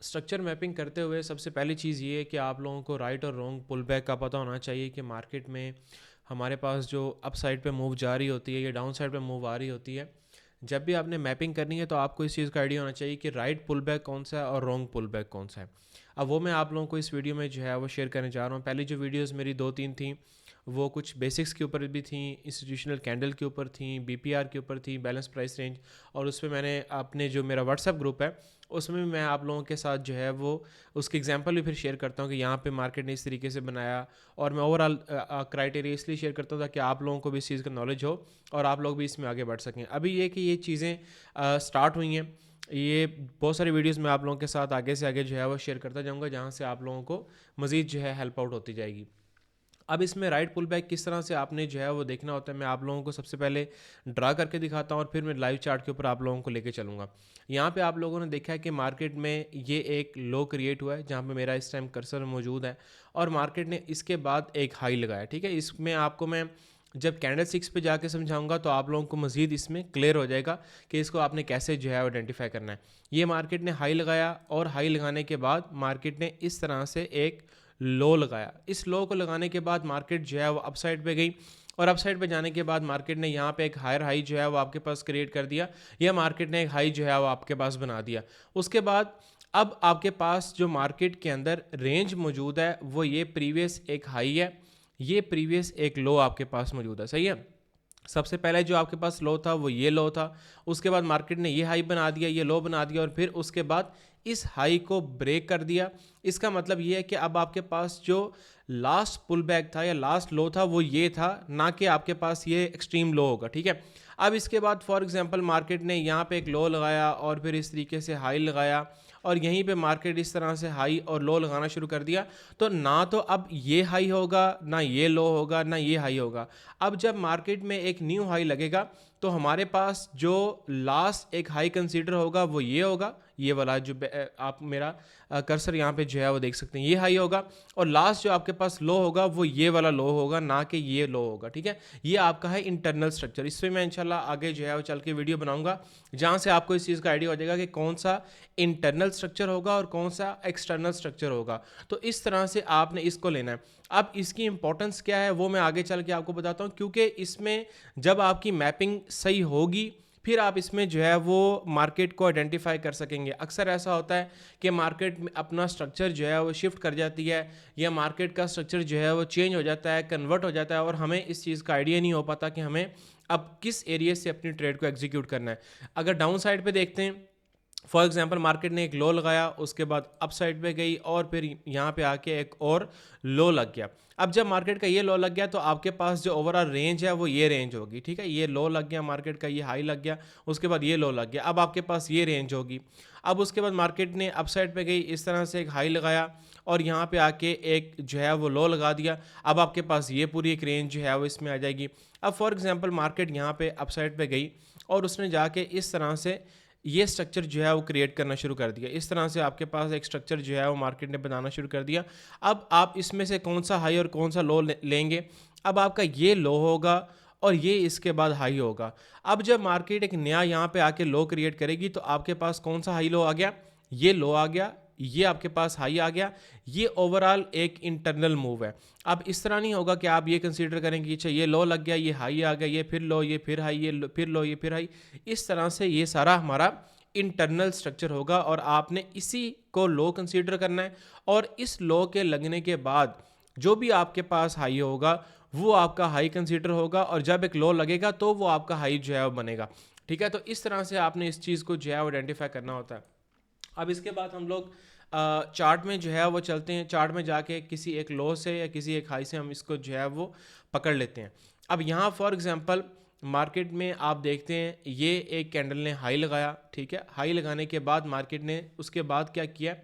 Structure mapping करते हुए सबसे पहली चीज़ ये है कि आप लोगों को राइट और रॉन्ग पुल बैक का पता होना चाहिए कि मार्केट में हमारे पास जो अप साइड पे मूव जा रही होती है या डाउन साइड पे मूव आ रही होती है। जब भी आपने मैपिंग करनी है तो आपको इस चीज़ का आइडिया होना चाहिए कि राइट पुल बैक कौन सा है और रॉन्ग पुल बैक कौन सा है। अब वो मैं आप लोगों को इस वीडियो में जो है वो शेयर करने जा रहा हूँ। पहली जो वीडियोज़ मेरी 2-3 थी वो कुछ बेसिक्स के ऊपर भी थी, इंस्टीट्यूशनल कैंडल के ऊपर थी, बीपीआर के ऊपर थी, बैलेंस प्राइस रेंज। और उस पर मैंने अपने जो मेरा व्हाट्सएप ग्रुप है उसमें भी मैं आप लोगों के साथ जो है वो उसके एग्जांपल भी फिर शेयर करता हूँ कि यहाँ पे मार्केट ने इस तरीके से बनाया। और मैं ओवरऑल क्राइटेरिया इसलिए शेयर करता हूँ ताकि आप लोगों को भी इस चीज़ का नॉलेज हो और आप लोग भी इसमें आगे बढ़ सकें। अभी ये कि ये चीज़ें स्टार्ट हुई हैं, ये बहुत सारी वीडियोज़ मैं आप लोगों के साथ आगे से आगे जो है वो शेयर करता जाऊँगा जहाँ से आप लोगों को मज़ीद जो है हेल्प आउट होती जाएगी। अब इसमें राइट पुल बैक किस तरह से आपने जो है वो देखना होता है, मैं आप लोगों को सबसे पहले ड्रा करके दिखाता हूँ और फिर मैं लाइव चार्ट के ऊपर आप लोगों को लेके चलूँगा। यहाँ पे आप लोगों ने देखा है कि मार्केट में ये एक लो क्रिएट हुआ है जहाँ पे मेरा इस टाइम कर्सर मौजूद है और मार्केट ने इसके बाद एक हाई लगाया। ठीक है, इसमें आपको मैं जब कैंडल सिक्स पे जाके समझाऊंगा तो आप लोगों को मज़ीद इसमें क्लियर हो जाएगा कि इसको आपने कैसे जो है आइडेंटिफाई करना है। ये मार्केट ने हाई लगाया और हाई लगाने के बाद मार्केट ने इस तरह से एक लो लगाया। इस लो को लगाने के बाद मार्केट जो है वो अपसाइड पे गई और अपसाइड पे जाने के बाद मार्केट ने यहाँ पे एक हायर हाई जो है वो आपके पास क्रिएट कर दिया या मार्केट ने एक हाई जो है वो आपके पास बना दिया। उसके बाद अब आपके पास जो मार्केट के अंदर रेंज मौजूद है वो ये प्रीवियस एक हाई है, ये प्रीवियस एक लो आपके पास मौजूद है। सही है, सबसे पहले जो आपके पास लो था वो ये लो था, उसके बाद मार्केट ने ये हाई बना दिया, ये लो बना दिया और फिर उसके बाद इस हाई को ब्रेक कर दिया। इसका मतलब ये है कि अब आपके पास जो लास्ट पुल बैक था या लास्ट लो था वो ये था, ना कि आपके पास ये एक्सट्रीम लो होगा। ठीक है, अब इसके बाद फॉर एग्जांपल मार्केट ने यहाँ पे एक लो लगाया और फिर इस तरीके से हाई लगाया और यहीं पे मार्केट इस तरह से हाई और लो लगाना शुरू कर दिया, तो ना तो अब ये हाई होगा, ना ये लो होगा, ना ये हाई होगा। अब जब मार्केट में एक न्यू हाई लगेगा तो हमारे पास जो लास्ट एक हाई कंसीडर होगा वो ये होगा, ये वाला जो आप मेरा कर्सर यहाँ पे जो है वो देख सकते हैं, ये हाई होगा। और लास्ट जो आपके पास लो होगा वो ये वाला लो होगा, ना कि ये लो होगा। ठीक है, ये आपका है इंटरनल स्ट्रक्चर। इस पर मैं इंशाल्लाह आगे जो है वो चल के वीडियो बनाऊंगा जहाँ से आपको इस चीज़ का आइडिया हो जाएगा कि कौन सा इंटरनल स्ट्रक्चर होगा और कौन सा एक्सटर्नल स्ट्रक्चर होगा। तो इस तरह से आपने इसको लेना है। अब इसकी इंपॉर्टेंस क्या है वो मैं आगे चल के आपको बताता हूँ, क्योंकि इसमें जब आपकी मैपिंग सही होगी फिर आप इसमें जो है वो मार्केट को आइडेंटिफाई कर सकेंगे। अक्सर ऐसा होता है कि मार्केट में अपना स्ट्रक्चर जो है वो शिफ्ट कर जाती है या मार्केट का स्ट्रक्चर जो है वो चेंज हो जाता है, कन्वर्ट हो जाता है और हमें इस चीज़ का आइडिया नहीं हो पाता कि हमें अब किस एरिया से अपनी ट्रेड को एग्जीक्यूट करना है। अगर डाउन साइड पे देखते हैं, फॉर एग्जांपल मार्केट ने एक लो लगाया, उसके बाद अप साइड पे गई और फिर यहाँ पे आके एक और लो लग गया। अब जब मार्केट का ये लो लग गया तो आपके पास जो ओवरऑल रेंज है वो ये रेंज होगी। ठीक है, ये लो लग गया मार्केट का, ये हाई लग गया, उसके बाद ये लो लग गया, अब आपके पास ये रेंज होगी। अब उसके बाद मार्केट ने अप साइड पे गई, इस तरह से एक हाई लगाया और यहाँ पे आके एक जो है वो लो लगा दिया, अब आपके पास ये पूरी एक रेंज जो है वो इसमें आ जाएगी। अब फॉर एग्जाम्पल मार्केट यहाँ पे अप साइड पे गई और उसने जाके इस तरह से ये स्ट्रक्चर जो है वो क्रिएट करना शुरू कर दिया। इस तरह से आपके पास एक स्ट्रक्चर जो है वो मार्केट ने बनाना शुरू कर दिया। अब आप इसमें से कौन सा हाई और कौन सा लो लेंगे। अब आपका ये लो होगा और ये इसके बाद हाई होगा। अब जब मार्केट एक नया यहाँ पे आके लो क्रिएट करेगी तो आपके पास कौन सा हाई लो आ गया, ये लो आ गया, ये आपके पास हाई आ गया। ये ओवरऑल एक इंटरनल मूव है। अब इस तरह नहीं होगा कि आप ये कंसीडर करेंगे कि अच्छा ये लो लग गया, ये हाई आ गया, ये फिर लो, ये फिर हाई, ये फिर लो, ये फिर हाई। इस तरह से ये सारा हमारा इंटरनल स्ट्रक्चर होगा और आपने इसी को लो कंसीडर करना है। और इस लो के लगने के बाद जो भी आपके पास हाई होगा वो आपका हाई कंसीडर होगा और जब एक लो लगेगा तो वो आपका हाई जो है वो बनेगा। ठीक है, तो इस तरह से आपने इस चीज़ को जो है आइडेंटिफाई करना होता है। अब इसके बाद हम लोग चार्ट में जो है वो चलते हैं। चार्ट में जाके किसी एक लो से या किसी एक हाई से हम इसको जो है वो पकड़ लेते हैं। अब यहाँ फॉर एग्जांपल मार्केट में आप देखते हैं ये एक कैंडल ने हाई लगाया। ठीक है, हाई लगाने के बाद मार्केट ने उसके बाद क्या किया,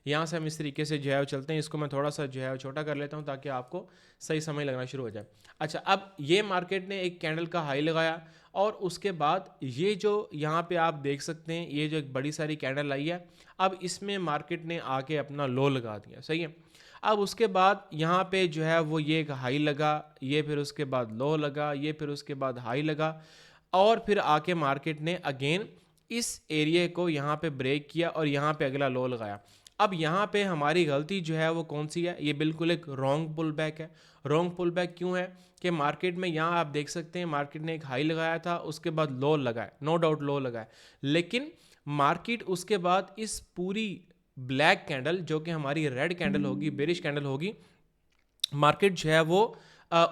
यहाँ से हम इस तरीके से जो है वो चलते हैं। इसको मैं थोड़ा सा जो है वो छोटा कर लेता हूँ ताकि आपको सही समय लगना शुरू हो जाए। अच्छा, अब ये मार्केट ने एक कैंडल का हाई लगाया और उसके बाद ये जो यहाँ पे आप देख सकते हैं ये जो एक बड़ी सारी कैंडल आई है, अब इसमें मार्केट ने आके अपना लो लगा दिया। सही है, अब उसके बाद यहाँ पे जो है वो ये एक हाई लगा, ये फिर उसके बाद लो लगा, ये फिर उसके बाद हाई लगा और फिर आके मार्केट ने अगेन इस एरिया को यहाँ पे ब्रेक किया और यहाँ पे अगला लो लगाया। अब यहाँ पे हमारी गलती जो है वो कौन सी है, ये बिल्कुल एक रॉन्ग पुल बैक है। रॉन्ग पुल बैक क्यों है कि मार्केट में यहाँ आप देख सकते हैं मार्केट ने एक हाई लगाया था, उसके बाद लो लगाया, नो डाउट लो लगाया, लेकिन मार्केट उसके बाद इस पूरी ब्लैक कैंडल जो कि हमारी रेड कैंडल होगी, बेरिश कैंडल होगी, मार्केट जो है वो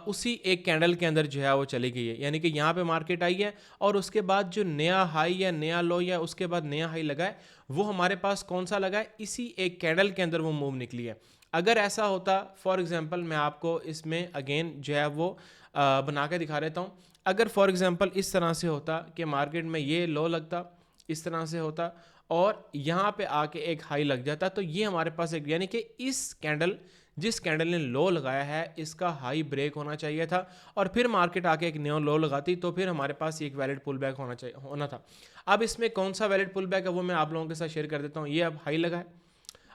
उसी एक कैंडल के अंदर जो है वो चली गई है। यानी कि यहाँ पे मार्केट आई है और उसके बाद जो नया हाई या नया लो या उसके बाद नया हाई लगा है वो हमारे पास कौन सा लगा है, इसी एक कैंडल के अंदर वो मूव निकली है। अगर ऐसा होता, फॉर एग्जांपल मैं आपको इसमें अगेन जो है वो बना के दिखा देता हूँ। अगर फॉर एग्जांपल इस तरह से होता कि मार्केट में ये लो लगता, इस तरह से होता और यहाँ पे आके एक हाई लग जाता, तो ये हमारे पास एक, यानी कि इस कैंडल, जिस कैंडल ने लो लगाया है इसका हाई ब्रेक होना चाहिए था और फिर मार्केट आके एक न्यू लो लगाती, तो फिर हमारे पास एक वैलिड पुल बैक होना था। अब इसमें कौन सा वैलिड पुल बैक है वो मैं आप लोगों के साथ शेयर कर देता हूँ। ये अब हाई लगा है,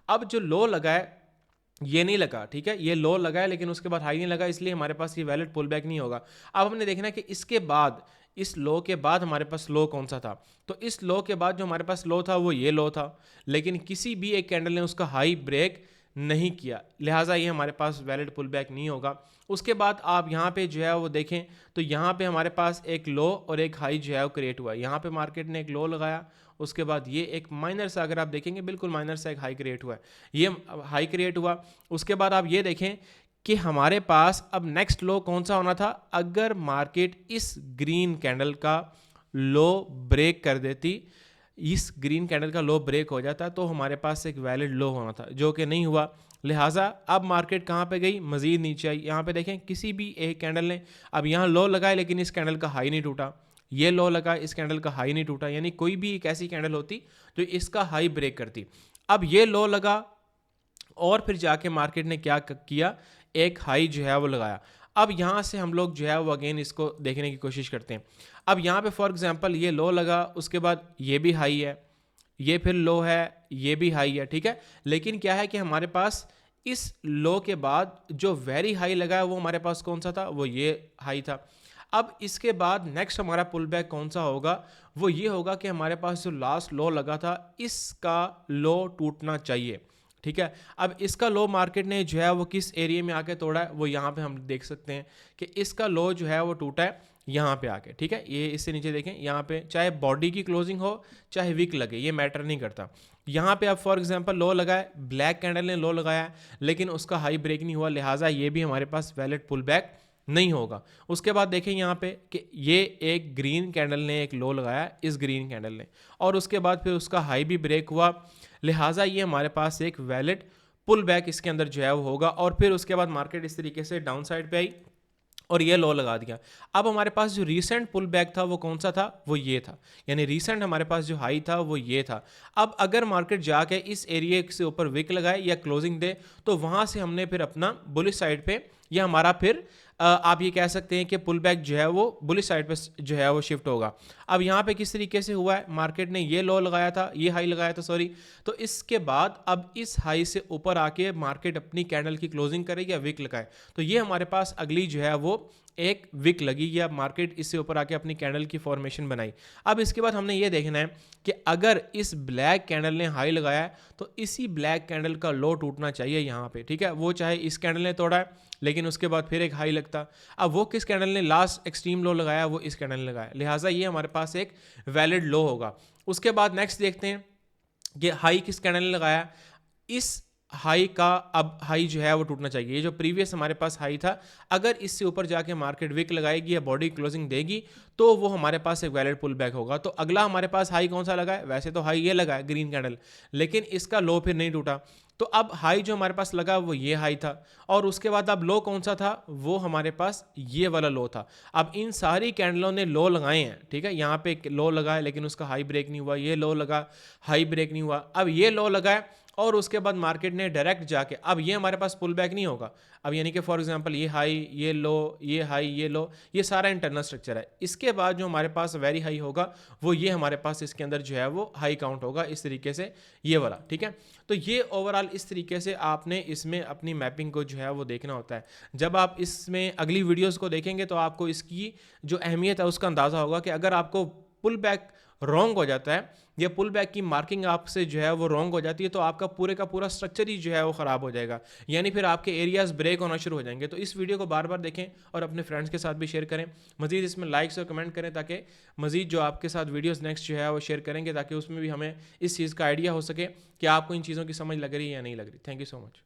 अब जो लो लगा है ये नहीं लगा, ठीक है, ये लो लगा है लेकिन उसके बाद हाई नहीं लगा, इसलिए हमारे पास ये वैलिड पुल बैक नहीं होगा। अब हमने देखना है कि इसके बाद, इस लो के बाद हमारे पास लो कौन सा था। तो इस लो के बाद जो हमारे पास लो था वो ये लो था, लेकिन किसी भी एक कैंडल ने उसका हाई ब्रेक नहीं किया, लिहाजा ये हमारे पास वैलिड पुल बैक नहीं होगा। उसके बाद आप यहाँ पे जो है वो देखें तो यहाँ पे हमारे पास एक लो और एक हाई जो है वो क्रिएट हुआ। यहाँ पे मार्केट ने एक लो लगाया, उसके बाद ये एक माइनर सा, अगर आप देखेंगे बिल्कुल माइनर सा एक हाई क्रिएट हुआ है, ये हाई क्रिएट हुआ। उसके बाद आप ये देखें कि हमारे पास अब नेक्स्ट लो कौन सा होना था। अगर मार्केट इस ग्रीन कैंडल का लो ब्रेक कर देती, इस ग्रीन कैंडल का लो ब्रेक हो जाता, तो हमारे पास एक वैलिड लो होना था, जो कि नहीं हुआ। लिहाजा अब मार्केट कहाँ पे गई, मजीद नीचे आई। यहाँ पे देखें किसी भी एक कैंडल ने अब यहाँ लो लगाए लेकिन इस कैंडल का हाई नहीं टूटा, ये लो लगा इस कैंडल का हाई नहीं टूटा, यानी कोई भी एक ऐसी कैंडल होती जो इसका हाई ब्रेक करती। अब ये लो लगा और फिर जाके मार्केट ने क्या किया, एक हाई जो है वो लगाया। अब यहाँ से हम लोग जो है वो अगेन इसको देखने की कोशिश करते हैं। अब यहाँ पे फॉर एग्जांपल ये लो लगा, उसके बाद ये भी हाई है, ये फिर लो है, ये भी हाई है, ठीक है, लेकिन क्या है कि हमारे पास इस लो के बाद जो वेरी हाई लगा है वो हमारे पास कौन सा था, वो ये हाई था। अब इसके बाद नेक्स्ट हमारा पुल बैक कौन सा होगा, वो ये होगा कि हमारे पास जो लास्ट लो लगा था इसका लो टूटना चाहिए, ठीक है। अब इसका लो मार्केट ने जो है वो किस एरिया में आके तोड़ा है, वो यहाँ पे हम देख सकते हैं कि इसका लो जो है वो टूटा है यहाँ पे आके, ठीक है। ये इससे नीचे देखें, यहाँ पे चाहे बॉडी की क्लोजिंग हो चाहे वीक लगे, ये मैटर नहीं करता। यहाँ पे अब फॉर एग्जांपल लो लगा है, ब्लैक कैंडल ने लो लगाया है लेकिन उसका हाई ब्रेक नहीं हुआ, लिहाजा ये भी हमारे पास वैलिड पुल बैक नहीं होगा। उसके बाद देखें यहाँ पे कि ये एक ग्रीन कैंडल ने एक लो लगाया, इस ग्रीन कैंडल ने, और उसके बाद फिर उसका हाई भी ब्रेक हुआ, लिहाजा ये हमारे पास एक वैलिड पुल बैक इसके अंदर जो है वो होगा। और फिर उसके बाद मार्केट इस तरीके से डाउन साइड पे आई और ये लो लगा दिया। अब हमारे पास जो रीसेंट पुल बैक था वो कौन सा था, वो ये था, यानी रीसेंट हमारे पास जो हाई था वो ये था। अब अगर मार्केट जाके इस एरिया से ऊपर विक लगाए या क्लोजिंग दे तो वहां से हमने फिर अपना बुलिश साइड पे, या हमारा फिर आप ये कह सकते हैं कि पुल बैक जो है वो बुलिश साइड पे जो है वो शिफ्ट होगा। अब यहाँ पे किस तरीके से हुआ है, मार्केट ने ये लो लगाया था, ये हाई लगाया था सॉरी, तो इसके बाद अब इस हाई से ऊपर आके मार्केट अपनी कैंडल की क्लोजिंग करेगी या विक लगाए, तो ये हमारे पास अगली जो है वो एक विक लगी या मार्केट इससे ऊपर आके अपनी कैंडल की फॉर्मेशन बनाई। अब इसके बाद हमने ये देखना है कि अगर इस ब्लैक कैंडल ने हाई लगाया है तो इसी ब्लैक कैंडल का लो टूटना चाहिए यहाँ पे, ठीक है। वो चाहे इस कैंडल ने तोड़ा है लेकिन उसके बाद फिर एक हाई लगता, अब वो किस कैंडल ने लास्ट एक्सट्रीम लो लगाया, वो इस कैंडल ने लगाया, लिहाजा ये हमारे पास एक वैलिड लो होगा। उसके बाद नेक्स्ट देखते हैं कि हाई किस कैंडल ने लगाया, इस हाई का अब हाई जो है वो टूटना चाहिए। ये जो प्रीवियस हमारे पास हाई था, अगर इससे ऊपर जाके मार्केट विक लगाएगी या बॉडी क्लोजिंग देगी तो वो हमारे पास एक वैलिड पुल बैक होगा। तो अगला हमारे पास हाई कौन सा लगा है, वैसे तो हाई ये लगा है ग्रीन कैंडल, लेकिन इसका लो फिर नहीं टूटा, तो अब हाई जो हमारे पास लगा वो ये हाई था, और उसके बाद अब लो कौन सा था, वो हमारे पास ये वाला लो था। अब इन सारी कैंडलों ने लो लगाए हैं, ठीक है, यहाँ पे लो लगा है लेकिन उसका हाई ब्रेक नहीं हुआ, ये लो लगा हाई ब्रेक नहीं हुआ, अब ये लो लगा है और उसके बाद मार्केट ने डायरेक्ट जाके, अब ये हमारे पास पुल बैक नहीं होगा। अब यानी कि फॉर एग्जांपल ये हाई, ये लो, ये हाई, ये लो, ये सारा इंटरनल स्ट्रक्चर है। इसके बाद जो हमारे पास वेरी हाई होगा वो ये हमारे पास इसके अंदर जो है वो हाई काउंट होगा, इस तरीके से ये वाला, ठीक है। तो ये ओवरऑल इस तरीके से आपने इसमें अपनी मैपिंग को जो है वो देखना होता है। जब आप इसमें अगली वीडियोज़ को देखेंगे तो आपको इसकी जो अहमियत है उसका अंदाज़ा होगा कि अगर आपको पुल बैक रॉन्ग हो जाता है या पुल बैक की मार्किंग आपसे जो है वो रॉन्ग हो जाती है, तो आपका पूरे का पूरा स्ट्रक्चर ही जो है वो ख़राब हो जाएगा, यानी फिर आपके एरियाज़ ब्रेक होना शुरू हो जाएंगे। तो इस वीडियो को बार बार देखें और अपने फ्रेंड्स के साथ भी शेयर करें, मज़ीद इसमें लाइक्स और कमेंट करें, ताकि मज़ीद जो आपके साथ वीडियोज़ नेक्स्ट जो है वो शेयर करेंगे, ताकि उसमें भी हमें इस चीज़ का आइडिया हो सके कि आपको इन चीज़ों की समझ लग रही है या नहीं लग रही। Thank you so much.